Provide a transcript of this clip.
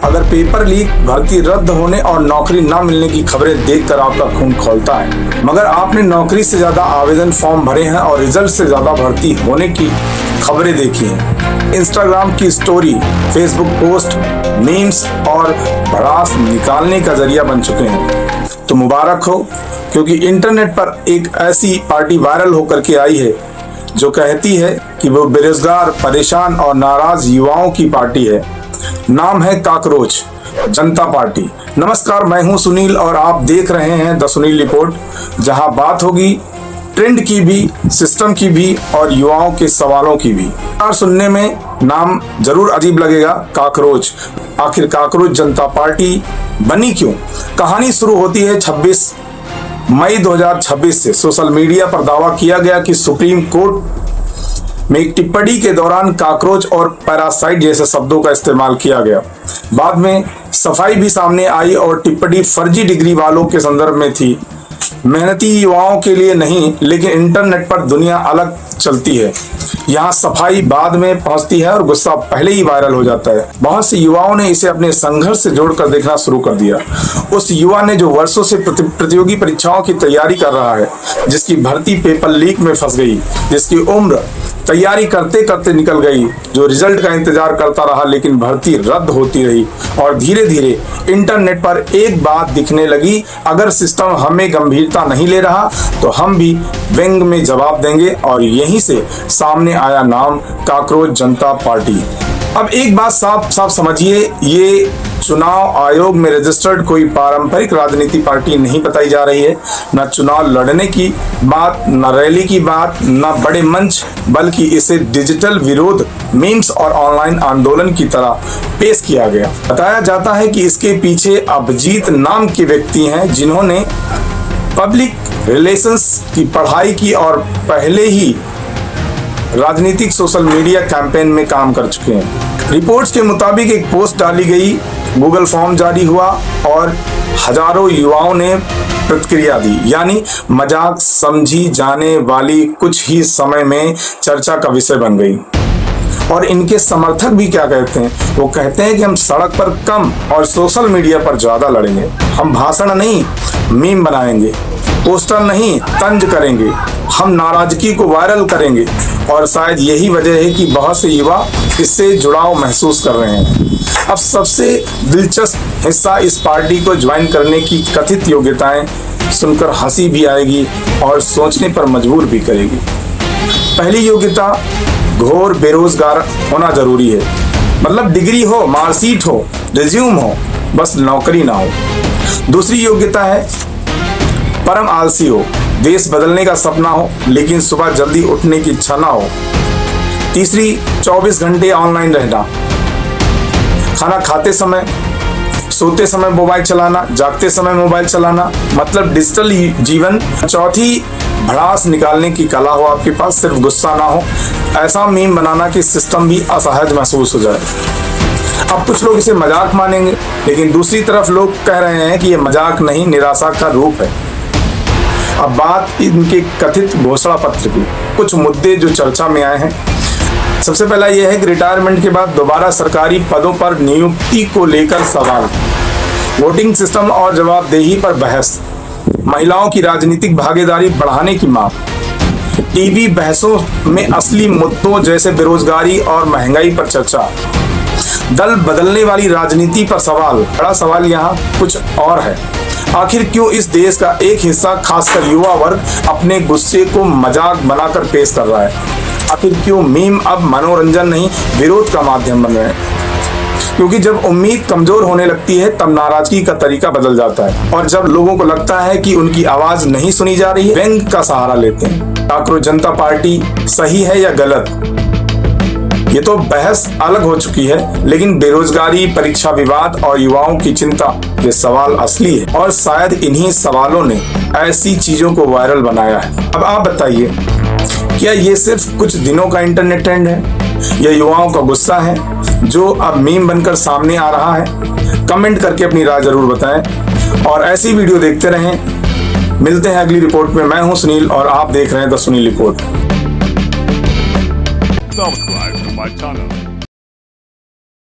अगर paper leak, भर्ती रद्द होने और नौकरी न मिलने की खबरें देखकर आपका खून खौलता है, मगर आपने नौकरी से ज्यादा आवेदन फॉर्म भरे हैं और रिजल्ट से ज्यादा भर्ती होने की खबरें देखी हैं। इंस्टाग्राम की स्टोरी, फेसबुक पोस्ट, मीम्स और भड़ास निकालने का जरिया बन चुके हैं। तो मुबारक हो, क्योंकि इंटरनेट पर एक ऐसी पार्टी वायरल होकर के आई है जो कहती है कि वो बेरोजगार, परेशान और नाराज युवाओं की पार्टी है। नाम है काकरोच जनता पार्टी। नमस्कार, मैं हूं सुनील और आप देख रहे हैं द सुनील रिपोर्ट, जहां बात होगी ट्रेंड की भी, सिस्टम की भी और युवाओं के सवालों की भी। और सुनने में नाम जरूर अजीब लगेगा, काकरोच। आखिर काकरोच जनता पार्टी बनी क्यों? कहानी शुरू होती है 26 मई 2026 से। सोशल मीडिया पर दावा किया गया कि सुप्रीम कोर्ट में एक टिप्पणी के दौरान काकरोच और पैरासाइट जैसे शब्दों का इस्तेमाल किया गया। बाद में सफाई भी सामने आई और टिप्पणी फर्जी डिग्री वालों के संदर्भ में थी, मेहनती युवाओं के लिए नहीं। लेकिन इंटरनेट पर दुनिया अलग चलती है। यहाँ सफाई बाद में पहुंचती है और गुस्सा पहले ही वायरल हो जाता है। बहुत से युवाओं ने इसे अपने संघर्ष से जोड़कर देखना शुरू कर दिया। उस युवा ने जो वर्षों से प्रतियोगी परीक्षाओं की तैयारी कर रहा है, जिसकी भर्ती पेपर लीक में फंस गई, जिसकी उम्र तैयारी करते करते निकल गई, जो रिजल्ट का इंतजार करता रहा लेकिन भर्ती रद्द होती रही, और धीरे धीरे इंटरनेट पर एक बात दिखने लगी, अगर सिस्टम हमें गंभीरता नहीं ले रहा तो हम भी व्यंग में जवाब देंगे। और यहीं से सामने आया नाम काकरोच जनता पार्टी। अब एक बात साफ साफ समझिए, ये चुनाव आयोग में रजिस्टर्ड कोई पारंपरिक राजनीति पार्टी नहीं बताई जा रही है। न चुनाव लड़ने की बात, न रैली की बात, न बड़े मंच, बल्कि इसे डिजिटल विरोध, मीम्स और ऑनलाइन आंदोलन की तरह पेश किया गया। बताया जाता है कि इसके पीछे अभिजीत नाम के व्यक्ति हैं, जिन्होंने पब्लिक रिलेशंस की पढ़ाई की और पहले ही राजनीतिक सोशल मीडिया कैंपेन में काम कर चुके हैं। रिपोर्ट्स के मुताबिक एक पोस्ट डाली गई, गूगल फॉर्म जारी हुआ और हजारों युवाओं ने प्रतिक्रिया दी। यानी मजाक समझी जाने वाली कुछ ही समय में चर्चा का विषय बन गई। और इनके समर्थक भी क्या कहते हैं? वो कहते हैं कि हम सड़क पर कम और सोशल मीडिया पर ज्यादा लड़ेंगे। हम भाषण नहीं, मीम बनाएंगे, पोस्टर नहीं, तंज करेंगे, हम नाराजगी को वायरल करेंगे। और शायद यही वजह है कि बहुत से युवा इससे जुड़ाव महसूस कर रहे हैं। अब सबसे दिलचस्प हिस्सा, इस पार्टी को ज्वाइन करने की कथित योग्यताएं सुनकर हंसी भी आएगी और सोचने पर मजबूर भी करेगी। पहली योग्यता, घोर बेरोजगार होना जरूरी है। मतलब डिग्री हो, मार्कशीट हो, रिज्यूम हो, बस नौकरी ना हो। दूसरी योग्यता है परम आलसी हो, देश बदलने का सपना हो लेकिन सुबह जल्दी उठने की इच्छा ना हो। तीसरी, 24 घंटे ऑनलाइन रहना, खाना खाते समय, सोते समय मोबाइल चलाना, जागते समय मोबाइल चलाना, मतलब डिजिटल जीवन। चौथी, भड़ास निकालने की कला हो आपके पास, सिर्फ गुस्सा ना हो, ऐसा मीम बनाना कि सिस्टम भी असहज महसूस हो जाए। अब कुछ लोग इसे मजाक मानेंगे, लेकिन दूसरी तरफ लोग कह रहे हैं कि ये मजाक नहीं, निराशा का रूप है। अब बात इनके कथित घोषणा पत्र की, कुछ मुद्दे जो चर्चा में आए हैं। सबसे पहला यह है कि रिटायरमेंट के बाद दोबारा सरकारी पदों पर नियुक्ति को लेकर सवाल, वोटिंग सिस्टम और जवाबदेही पर बहस, महिलाओं की राजनीतिक भागीदारी बढ़ाने की मांग, टीवी बहसों में असली मुद्दों जैसे बेरोजगारी और महंगाई पर चर्चा, दल बदलने वाली राजनीति पर सवाल। बड़ा सवाल यहाँ कुछ और है, आखिर क्यों इस देश का एक हिस्सा, खासकर युवा वर्ग, अपने गुस्से को मजाक बनाकर पेश कर रहा है? आखिर क्यों मीम अब मनोरंजन नहीं, विरोध का माध्यम बन रहे हैं? क्योंकि जब उम्मीद कमजोर होने लगती है तब नाराजगी का तरीका बदल जाता है, और जब लोगों को लगता है कि उनकी आवाज नहीं सुनी जा रही है, व्यंग का सहारा लेते हैं। काकरोच जनता पार्टी सही है या गलत, ये तो बहस अलग हो चुकी है, लेकिन बेरोजगारी, परीक्षा विवाद और युवाओं की चिंता, ये सवाल असली है। और शायद इन्हीं सवालों ने ऐसी चीजों को वायरल बनाया है। अब आप बताइए, क्या ये सिर्फ कुछ दिनों का इंटरनेट ट्रेंड है या युवाओं का गुस्सा है जो अब मीम बनकर सामने आ रहा है? कमेंट करके अपनी राय जरूर बताएं और ऐसी वीडियो देखते रहें। मिलते हैं अगली रिपोर्ट में। मैं हूं सुनील और आप देख रहे हैं the Sunil report. Subscribe to my channel.